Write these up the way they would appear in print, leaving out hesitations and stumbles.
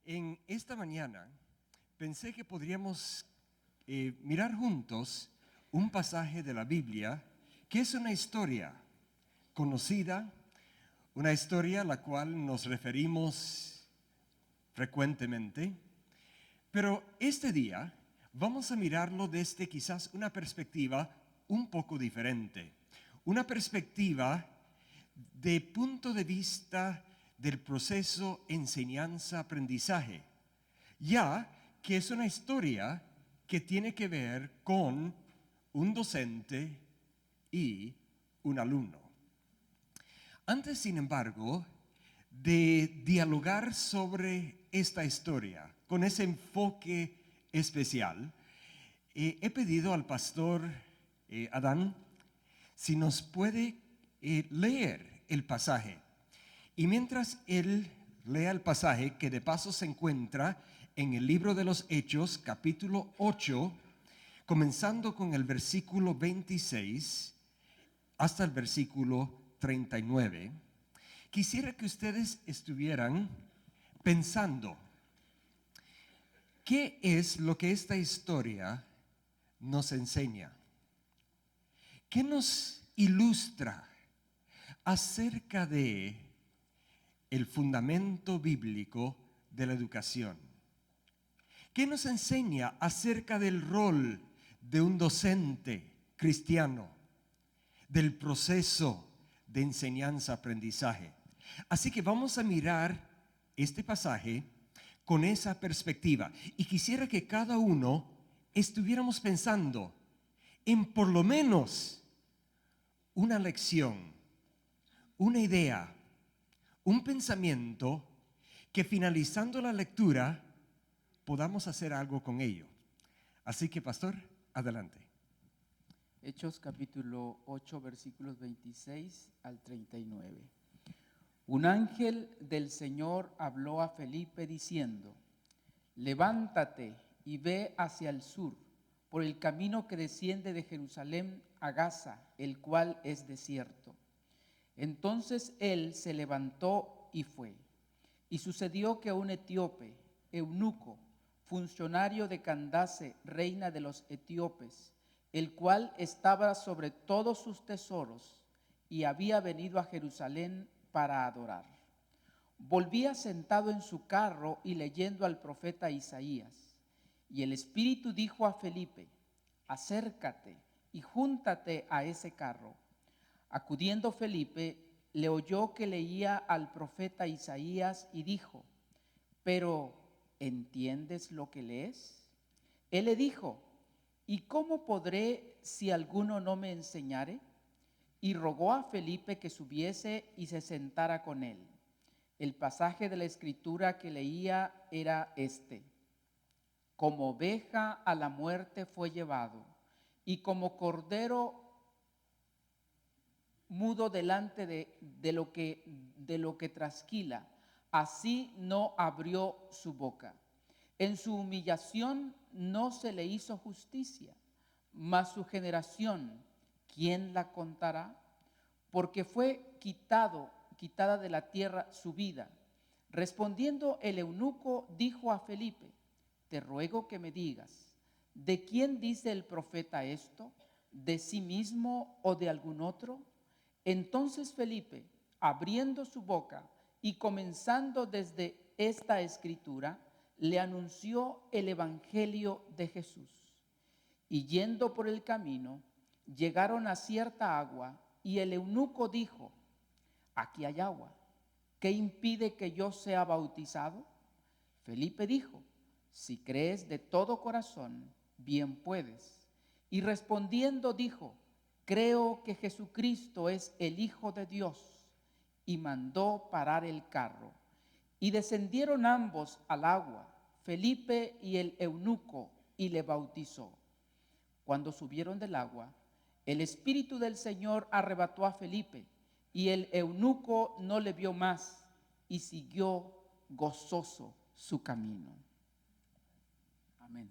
En esta mañana pensé que podríamos mirar juntos un pasaje de la Biblia que es una historia conocida, una historia a la cual nos referimos frecuentemente, pero este día vamos a mirarlo desde quizás una perspectiva un poco diferente, una perspectiva de punto de vista del proceso enseñanza-aprendizaje, ya que es una historia que tiene que ver con un docente y un alumno. Antes, sin embargo, de dialogar sobre esta historia con ese enfoque especial, he pedido al pastor Adán si nos puede leer el pasaje. Y mientras él lea el pasaje, que de paso se encuentra en el libro de los Hechos, capítulo 8, comenzando con el versículo 26 hasta el versículo 39, quisiera que ustedes estuvieran pensando, ¿qué es lo que esta historia nos enseña? ¿Qué nos ilustra acerca de el fundamento bíblico de la educación? ¿Qué nos enseña acerca del rol de un docente cristiano, del proceso de enseñanza-aprendizaje? Así que vamos a mirar este pasaje con esa perspectiva. Y quisiera que cada uno estuviéramos pensando en por lo menos una lección, una idea, un pensamiento que finalizando la lectura podamos hacer algo con ello. Así que, pastor, adelante. Hechos capítulo 8, versículos 26 al 39. Un ángel del Señor habló a Felipe diciendo: levántate y ve hacia el sur, por el camino que desciende de Jerusalén a Gaza, el cual es desierto. Entonces él se levantó y fue. Y sucedió que un etíope, eunuco, funcionario de Candace, reina de los etíopes, el cual estaba sobre todos sus tesoros y había venido a Jerusalén para adorar, volvía sentado en su carro y leyendo al profeta Isaías. Y el Espíritu dijo a Felipe: acércate y júntate a ese carro. Acudiendo Felipe, le oyó que leía al profeta Isaías y dijo: pero ¿entiendes lo que lees? Él le dijo: ¿y cómo podré si alguno no me enseñare? Y rogó a Felipe que subiese y se sentara con él. El pasaje de la escritura que leía era este: como oveja a la muerte fue llevado, y como cordero mudo delante de lo que trasquila, así no abrió su boca. En su humillación no se le hizo justicia, mas su generación, ¿quién la contará? Porque fue quitada de la tierra su vida. Respondiendo el eunuco dijo a Felipe: te ruego que me digas, ¿de quién dice el profeta esto? ¿De sí mismo o de algún otro? Entonces Felipe, abriendo su boca y comenzando desde esta escritura, le anunció el evangelio de Jesús. Y yendo por el camino, llegaron a cierta agua, y el eunuco dijo: aquí hay agua, ¿qué impide que yo sea bautizado? Felipe dijo: si crees de todo corazón, bien puedes. Y respondiendo dijo: creo que Jesucristo es el Hijo de Dios. Y mandó parar el carro. Y descendieron ambos al agua, Felipe y el eunuco, y le bautizó. Cuando subieron del agua, el Espíritu del Señor arrebató a Felipe, y el eunuco no le vio más, y siguió gozoso su camino. Amén.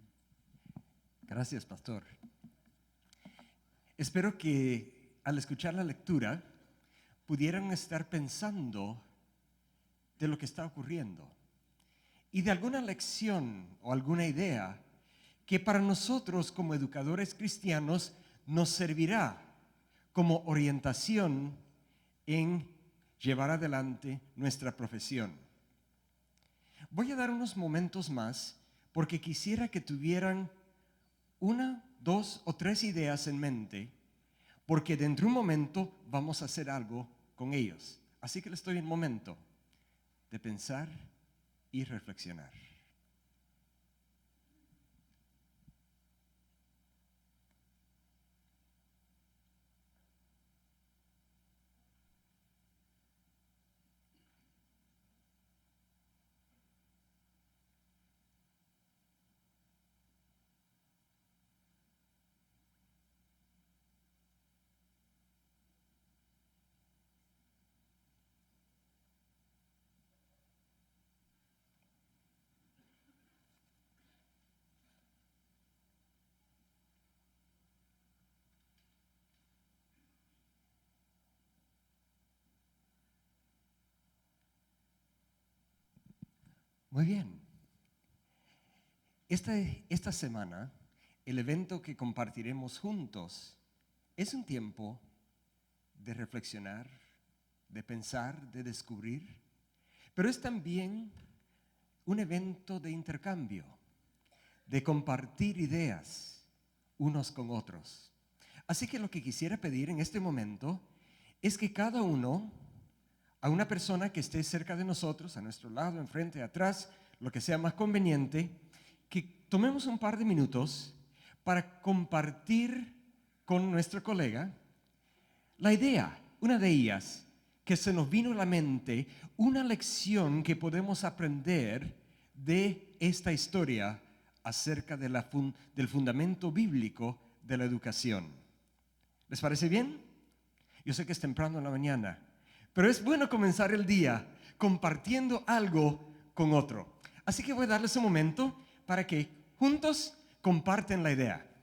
Gracias, pastor. Espero que al escuchar la lectura pudieran estar pensando de lo que está ocurriendo y de alguna lección o alguna idea que para nosotros como educadores cristianos nos servirá como orientación en llevar adelante nuestra profesión. Voy a dar unos momentos más porque quisiera que tuvieran una, dos o tres ideas en mente, porque dentro de un momento vamos a hacer algo con ellos. Así que les doy un momento de pensar y reflexionar. Muy bien. Esta semana, el evento que compartiremos juntos es un tiempo de reflexionar, de pensar, de descubrir, pero es también un evento de intercambio, de compartir ideas unos con otros. Así que lo que quisiera pedir en este momento es que cada uno, a una persona que esté cerca de nosotros, a nuestro lado, enfrente, atrás, lo que sea más conveniente, que tomemos un par de minutos para compartir con nuestro colega la idea, una de ellas, que se nos vino a la mente, una lección que podemos aprender de esta historia acerca de del fundamento bíblico de la educación. ¿Les parece bien? Yo sé que es temprano en la mañana, pero es bueno comenzar el día compartiendo algo con otro. Así que voy a darles un momento para que juntos comparten la idea.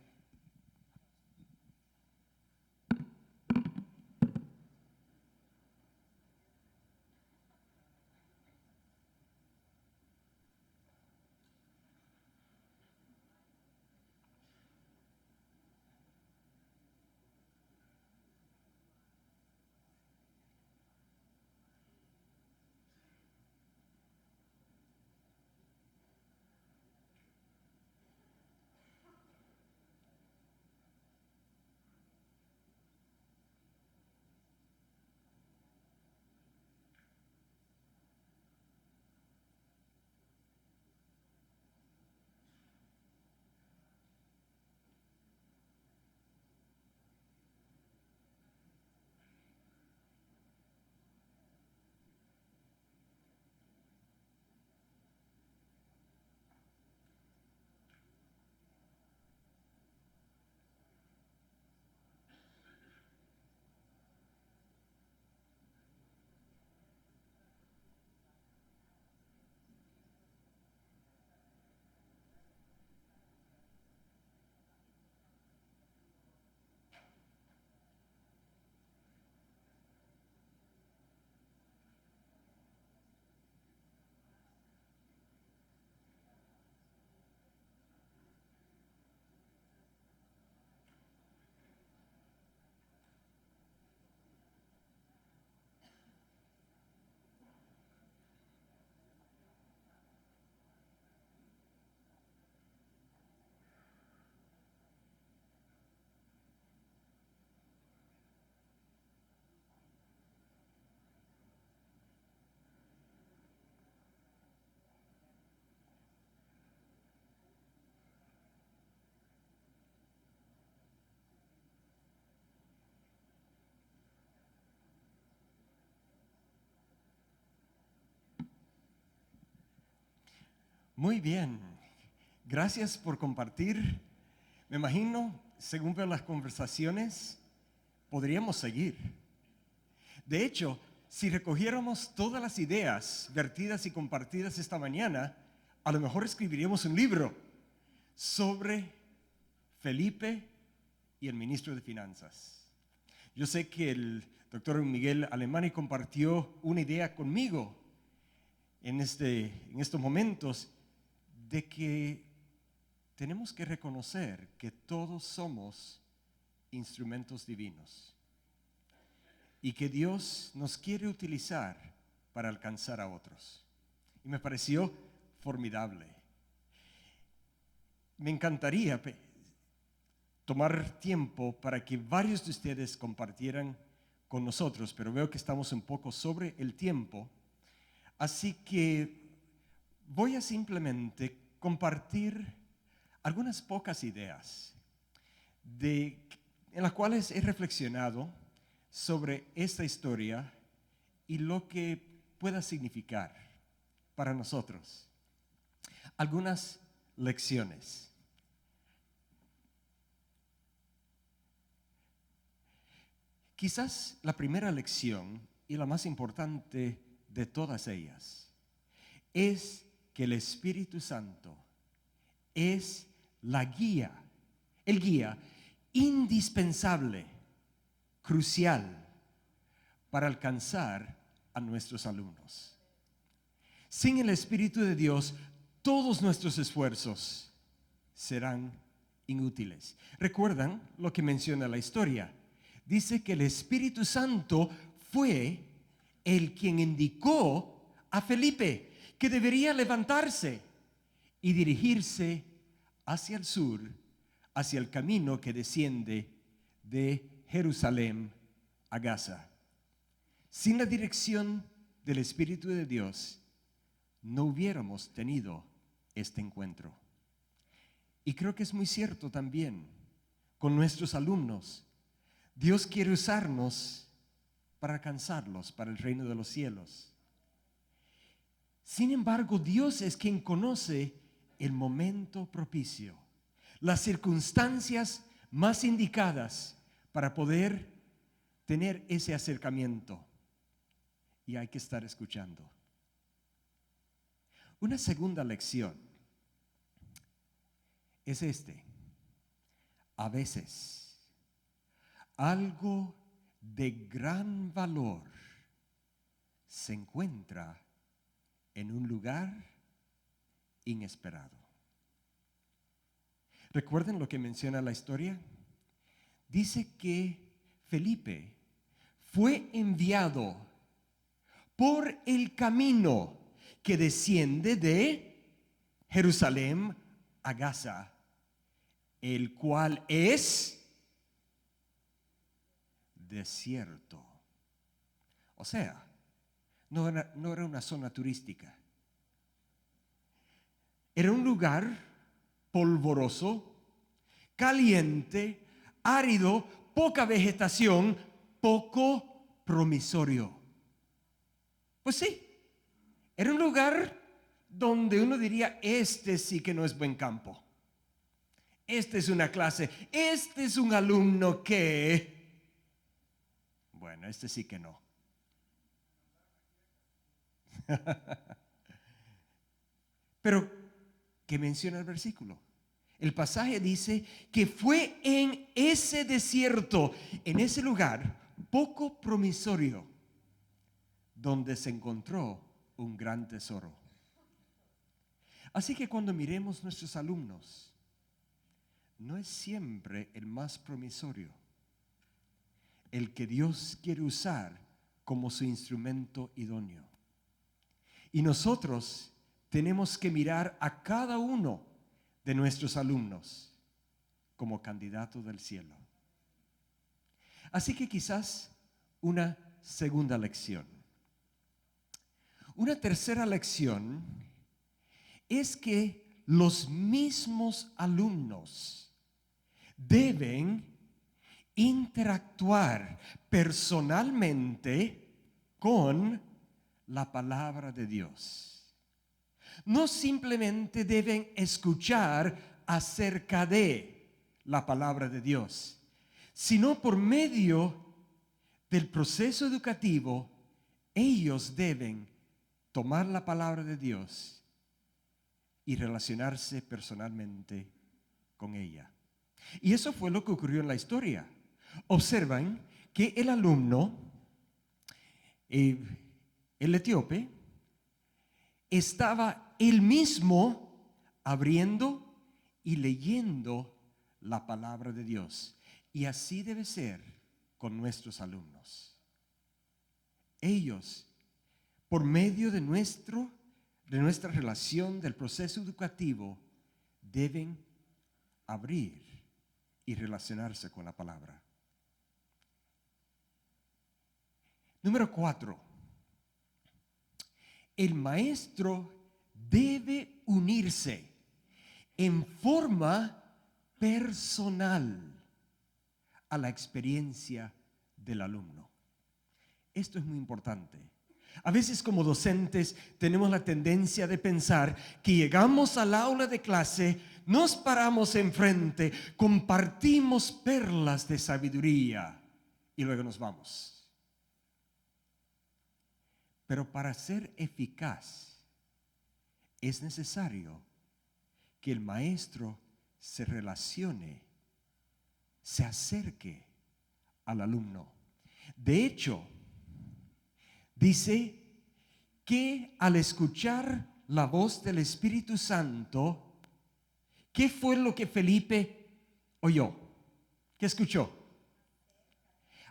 Muy bien, gracias por compartir. Me imagino, según veo las conversaciones, podríamos seguir. De hecho, si recogiéramos todas las ideas vertidas y compartidas esta mañana, a lo mejor escribiríamos un libro sobre Felipe y el ministro de Finanzas. Yo sé que el doctor Miguel Alemani compartió una idea conmigo en estos momentos de que tenemos que reconocer que todos somos instrumentos divinos y que Dios nos quiere utilizar para alcanzar a otros. Y me pareció formidable. Me encantaría tomar tiempo para que varios de ustedes compartieran con nosotros, pero veo que estamos un poco sobre el tiempo, así que voy a simplemente compartir algunas pocas ideas en las cuales he reflexionado sobre esta historia y lo que pueda significar para nosotros. Algunas lecciones. Quizás la primera lección y la más importante de todas ellas es que el Espíritu Santo es el guía indispensable, crucial para alcanzar a nuestros alumnos. Sin el Espíritu de Dios, todos nuestros esfuerzos serán inútiles. ¿Recuerdan lo que menciona la historia? Dice que el Espíritu Santo fue el quien indicó a Felipe que debería levantarse y dirigirse hacia el sur, hacia el camino que desciende de Jerusalén a Gaza. Sin la dirección del Espíritu de Dios, no hubiéramos tenido este encuentro. Y creo que es muy cierto también con nuestros alumnos. Dios quiere usarnos para alcanzarlos para el reino de los cielos. Sin embargo, Dios es quien conoce el momento propicio, las circunstancias más indicadas para poder tener ese acercamiento. Y hay que estar escuchando. Una segunda lección es a veces algo de gran valor se encuentra en un lugar inesperado. ¿Recuerden lo que menciona la historia? Dice que Felipe fue enviado por el camino que desciende de Jerusalén a Gaza, el cual es desierto. O sea, no era una zona turística. Era un lugar polvoroso, caliente, árido, poca vegetación, poco promisorio. Pues sí, era un lugar donde uno diría, este sí que no es buen campo. Esta es una clase, este es un alumno que... Bueno, este sí que no. Pero, ¿qué menciona el versículo? El pasaje dice que fue en ese desierto, en ese lugar poco promisorio, donde se encontró un gran tesoro. Así que cuando miremos nuestros alumnos, no es siempre el más promisorio el que Dios quiere usar como su instrumento idóneo. Y nosotros tenemos que mirar a cada uno de nuestros alumnos como candidato del cielo. Así que quizás una segunda lección. Una tercera lección es que los mismos alumnos deben interactuar personalmente con la palabra de Dios. No simplemente deben escuchar acerca de la palabra de Dios, sino por medio del proceso educativo, ellos deben tomar la palabra de Dios y relacionarse personalmente con ella. Y eso fue lo que ocurrió en la historia. Observan que el alumno, el etíope, estaba él mismo abriendo y leyendo la palabra de Dios. Y así debe ser con nuestros alumnos. Ellos, por medio de nuestra relación, del proceso educativo, deben abrir y relacionarse con la palabra. Número 4. El maestro debe unirse en forma personal a la experiencia del alumno. Esto es muy importante. A veces como docentes tenemos la tendencia de pensar que llegamos al aula de clase, nos paramos enfrente, compartimos perlas de sabiduría y luego nos vamos. Pero para ser eficaz es necesario que el maestro se relacione, se acerque al alumno. De hecho, dice que al escuchar la voz del Espíritu Santo, ¿qué fue lo que Felipe oyó? ¿Qué escuchó?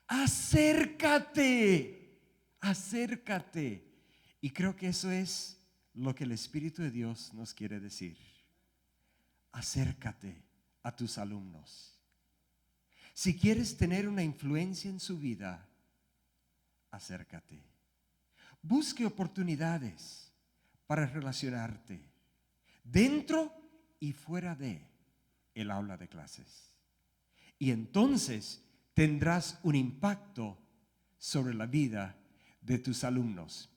Acércate, acércate. Y creo que eso es lo que el Espíritu de Dios nos quiere decir. Acércate a tus alumnos. Si quieres tener una influencia en su vida, acércate. Busque oportunidades para relacionarte dentro y fuera de el aula de clases. Y entonces tendrás un impacto sobre la vida de tus alumnos.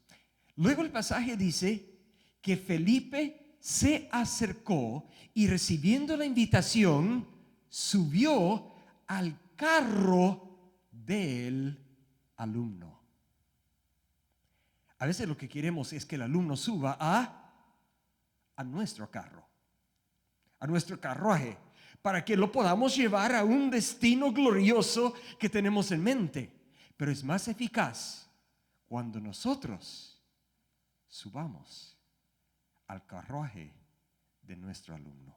Luego el pasaje dice que Felipe se acercó y recibiendo la invitación, subió al carro del alumno. A veces lo que queremos es que el alumno suba a nuestro carro, a nuestro carruaje, para que lo podamos llevar a un destino glorioso que tenemos en mente. Pero es más eficaz cuando nosotros subamos al carruaje de nuestro alumno.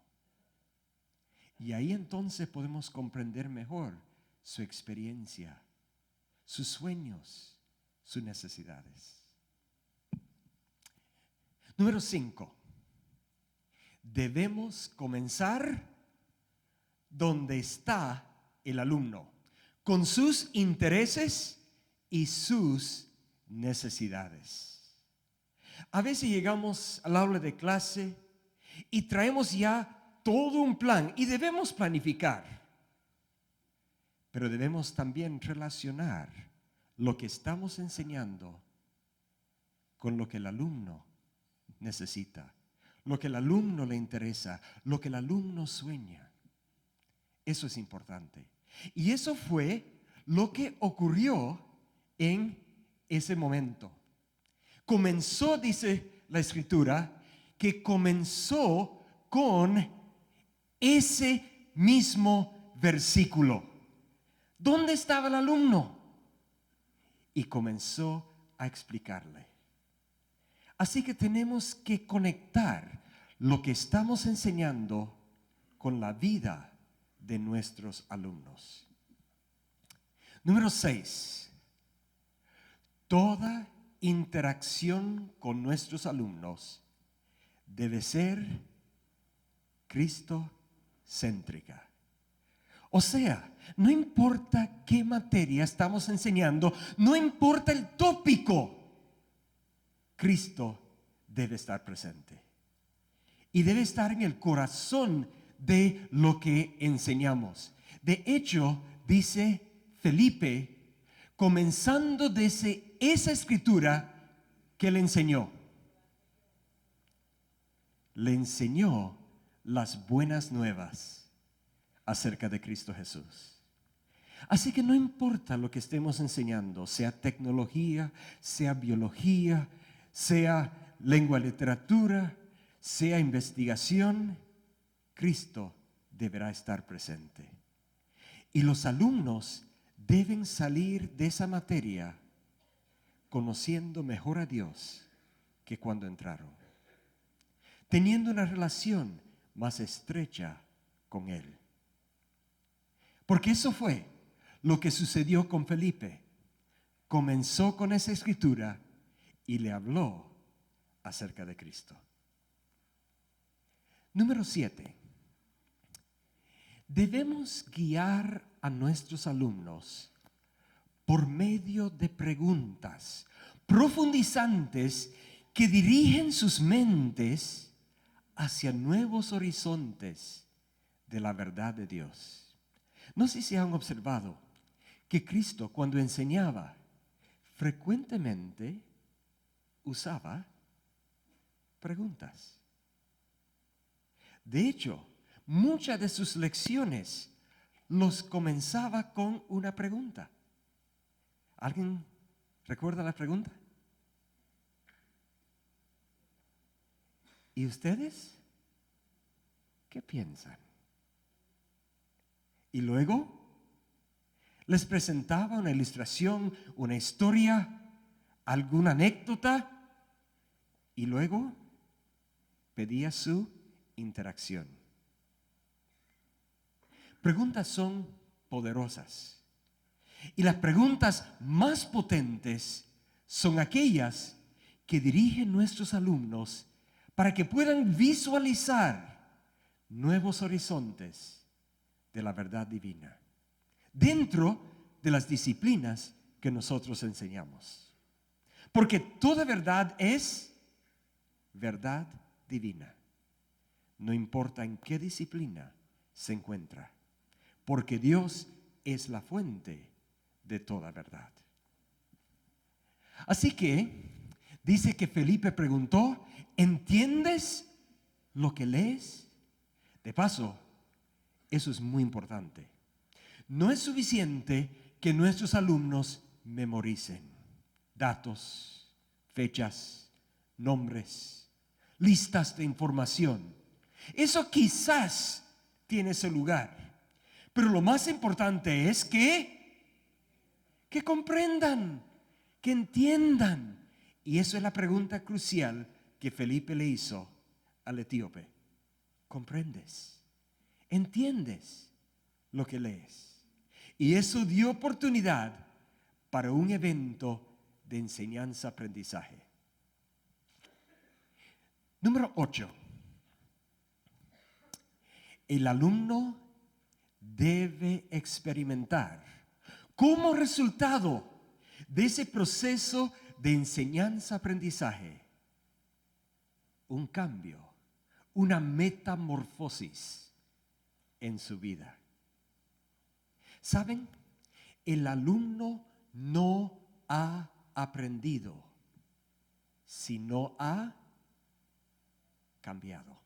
Y ahí entonces podemos comprender mejor su experiencia, sus sueños, sus necesidades. Número 5. Debemos comenzar donde está el alumno, con sus intereses y sus necesidades. A veces llegamos al aula de clase y traemos ya todo un plan y debemos planificar, pero debemos también relacionar lo que estamos enseñando con lo que el alumno necesita, lo que el alumno le interesa, lo que el alumno sueña. Eso es importante. Y eso fue lo que ocurrió en ese momento. Comenzó, dice la Escritura, que comenzó con ese mismo versículo. ¿Dónde estaba el alumno? Y comenzó a explicarle. Así que tenemos que conectar lo que estamos enseñando con la vida de nuestros alumnos. Número 6. Toda interacción con nuestros alumnos debe ser cristocéntrica. O sea, no importa qué materia estamos enseñando, no importa el tópico, Cristo debe estar presente. Y debe estar en el corazón de lo que enseñamos. De hecho, dice Felipe, comenzando desde esa escritura que le enseñó las buenas nuevas acerca de Cristo Jesús. Así que no importa lo que estemos enseñando, sea tecnología, sea biología, sea lengua, literatura, sea investigación, Cristo deberá estar presente. Y los alumnos deben salir de esa materia conociendo mejor a Dios que cuando entraron. teniendo una relación más estrecha con Él. Porque eso fue lo que sucedió con Felipe. Comenzó con esa escritura y le habló acerca de Cristo. Número 7. Debemos guiar a nuestros alumnos por medio de preguntas profundizantes que dirigen sus mentes hacia nuevos horizontes de la verdad de Dios. No sé si han observado que Cristo, cuando enseñaba, frecuentemente usaba preguntas. De hecho, muchas de sus lecciones los comenzaba con una pregunta. ¿Alguien recuerda la pregunta? ¿Y ustedes qué piensan? Y luego les presentaba una ilustración, una historia, alguna anécdota, y luego pedía su interacción. Preguntas son poderosas. Y las preguntas más potentes son aquellas que dirigen nuestros alumnos para que puedan visualizar nuevos horizontes de la verdad divina dentro de las disciplinas que nosotros enseñamos. Porque toda verdad es verdad divina. No importa en qué disciplina se encuentra, porque Dios es la fuente de toda verdad. Así que dice que Felipe preguntó: ¿entiendes lo que lees? De paso, eso es muy importante. No es suficiente que nuestros alumnos memoricen datos, fechas, nombres, listas de información. Eso quizás tiene su lugar, pero lo más importante es que comprendan, que entiendan. Y eso es la pregunta crucial que Felipe le hizo al etíope. ¿Comprendes? ¿Entiendes lo que lees? Y eso dio oportunidad para un evento de enseñanza-aprendizaje. Número 8. El alumno debe experimentar como resultado de ese proceso de enseñanza-aprendizaje un cambio, una metamorfosis en su vida. ¿Saben? El alumno no ha aprendido si no ha cambiado.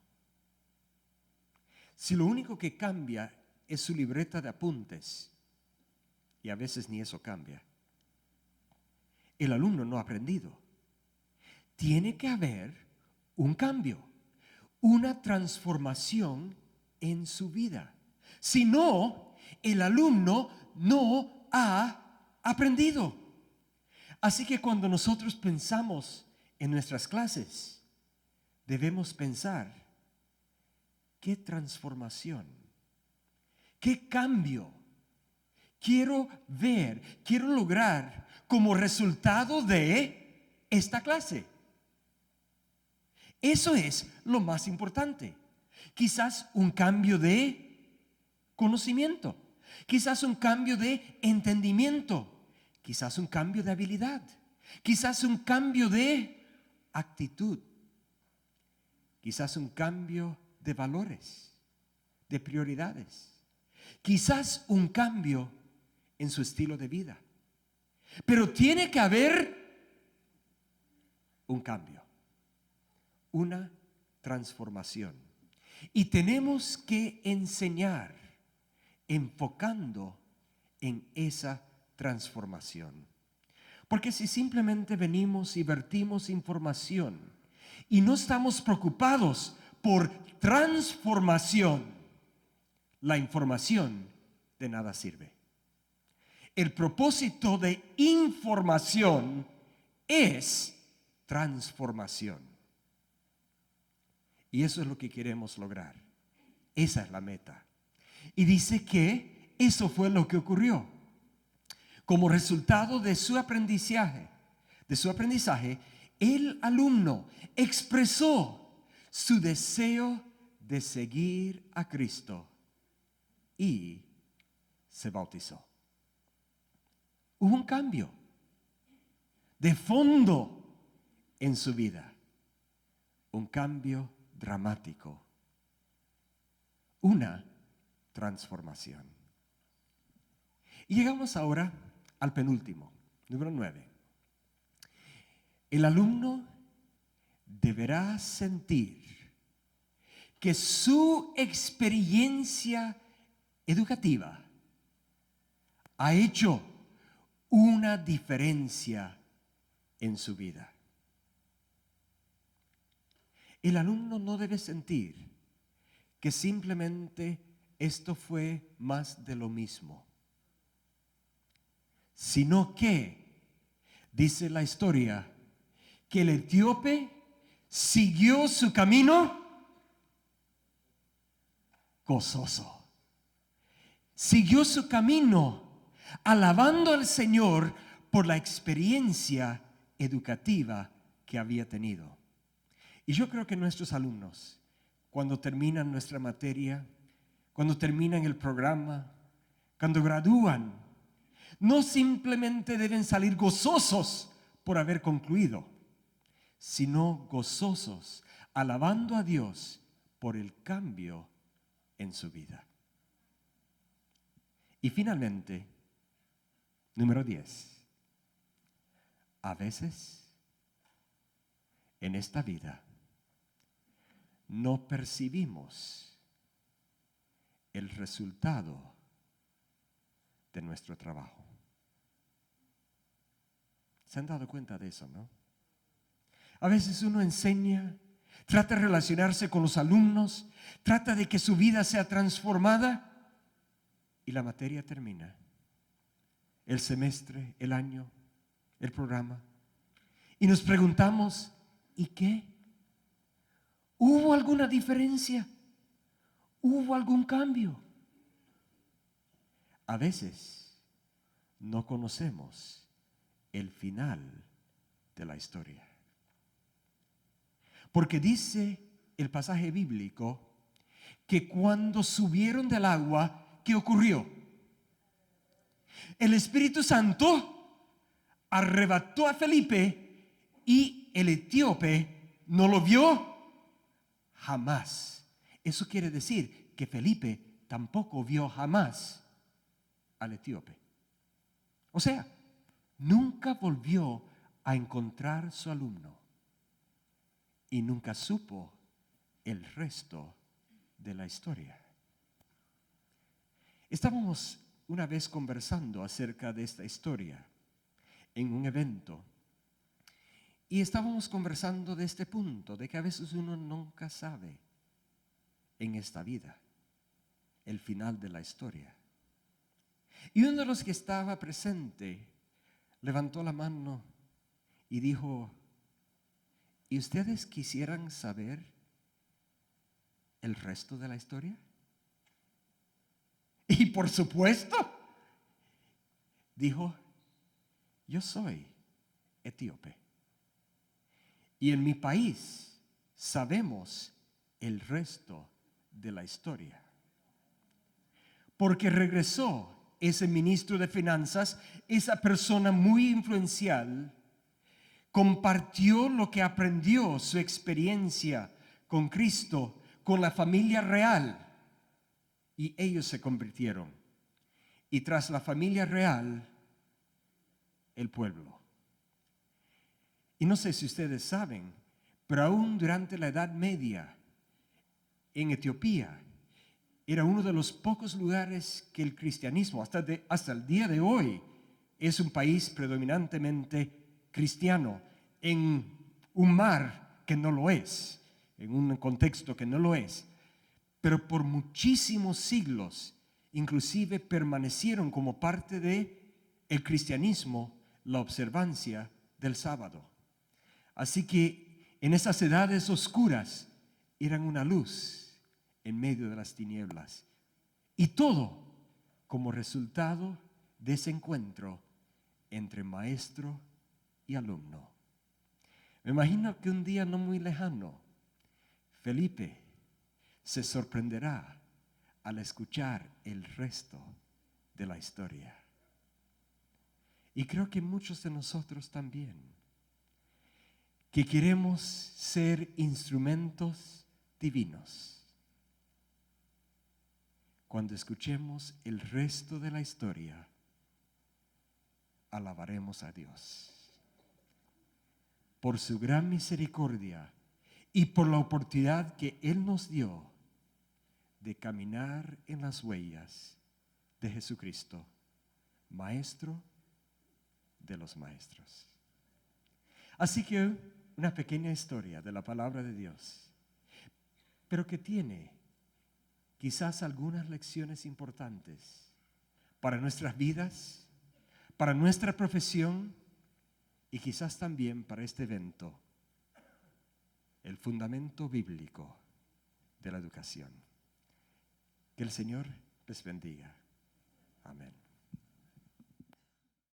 Si lo único que cambia es su libreta de apuntes, y a veces ni eso cambia, el alumno no ha aprendido. Tiene que haber un cambio, una transformación en su vida. Si no, el alumno no ha aprendido. Así que cuando nosotros pensamos en nuestras clases, debemos pensar: ¿qué transformación? ¿Qué cambio quiero ver, quiero lograr como resultado de esta clase? Eso es lo más importante. Quizás un cambio de conocimiento, quizás un cambio de entendimiento, quizás un cambio de habilidad, quizás un cambio de actitud, quizás un cambio de valores, de prioridades, quizás un cambio en su estilo de vida. Pero tiene que haber un cambio, una transformación. Y tenemos que enseñar enfocando en esa transformación. Porque si simplemente venimos y vertimos información y no estamos preocupados por transformación, la información de nada sirve. El propósito de información es transformación. Y eso es lo que queremos lograr. Esa es la meta. Y dice que eso fue lo que ocurrió. Como resultado de su aprendizaje, el alumno expresó su deseo de seguir a Cristo y se bautizó. Hubo un cambio de fondo en su vida, un cambio dramático, una transformación. Y llegamos ahora al penúltimo, número 9. El alumno deberá sentir que su experiencia educativa ha hecho una diferencia en su vida. El alumno no debe sentir que simplemente esto fue más de lo mismo, sino que, dice la historia, que el etíope siguió su camino gozoso. Siguió su camino alabando al Señor por la experiencia educativa que había tenido. Y yo creo que nuestros alumnos, cuando terminan nuestra materia, cuando terminan el programa, cuando gradúan, no simplemente deben salir gozosos por haber concluido, sino gozosos, alabando a Dios por el cambio en su vida. Y finalmente, número 10. A veces, en esta vida, no percibimos el resultado de nuestro trabajo. ¿Se han dado cuenta de eso, no? A veces uno enseña, trata de relacionarse con los alumnos, trata de que su vida sea transformada y la materia termina. El semestre, el año, el programa. Y nos preguntamos, ¿y qué? ¿Hubo alguna diferencia? ¿Hubo algún cambio? A veces no conocemos el final de la historia. Porque dice el pasaje bíblico que cuando subieron del agua, ¿qué ocurrió? El Espíritu Santo arrebató a Felipe y el etíope no lo vio jamás. Eso quiere decir que Felipe tampoco vio jamás al etíope. O sea, nunca volvió a encontrar su alumno y nunca supo el resto de la historia. Estábamos una vez conversando acerca de esta historia en un evento y estábamos conversando de este punto, de que a veces uno nunca sabe en esta vida el final de la historia. Y uno de los que estaba presente levantó la mano y dijo, ¿y ustedes quisieran saber el resto de la historia? Y por supuesto, dijo, yo soy etíope. Y en mi país sabemos el resto de la historia. Porque regresó ese ministro de finanzas, esa persona muy influencial, compartió lo que aprendió, su experiencia con Cristo, con la familia real. Y ellos se convirtieron. Y tras la familia real, el pueblo. Y no sé si ustedes saben, pero aún durante la Edad Media, en Etiopía, era uno de los pocos lugares que el cristianismo, hasta el día de hoy, es un país predominantemente cristiano, en un mar que no lo es, en un contexto que no lo es. Pero por muchísimos siglos, inclusive permanecieron como parte de el cristianismo la observancia del sábado. Así que en esas edades oscuras, eran una luz en medio de las tinieblas. Y todo como resultado de ese encuentro entre maestro y alumno. Me imagino que un día no muy lejano, Felipe se sorprenderá al escuchar el resto de la historia. Y creo que muchos de nosotros también, que queremos ser instrumentos divinos. Cuando escuchemos el resto de la historia, alabaremos a Dios por su gran misericordia y por la oportunidad que Él nos dio de caminar en las huellas de Jesucristo, Maestro de los maestros. Así que una pequeña historia de la palabra de Dios, pero que tiene quizás algunas lecciones importantes para nuestras vidas, para nuestra profesión y quizás también para este evento, el fundamento bíblico de la educación. Que el Señor les bendiga. Amén.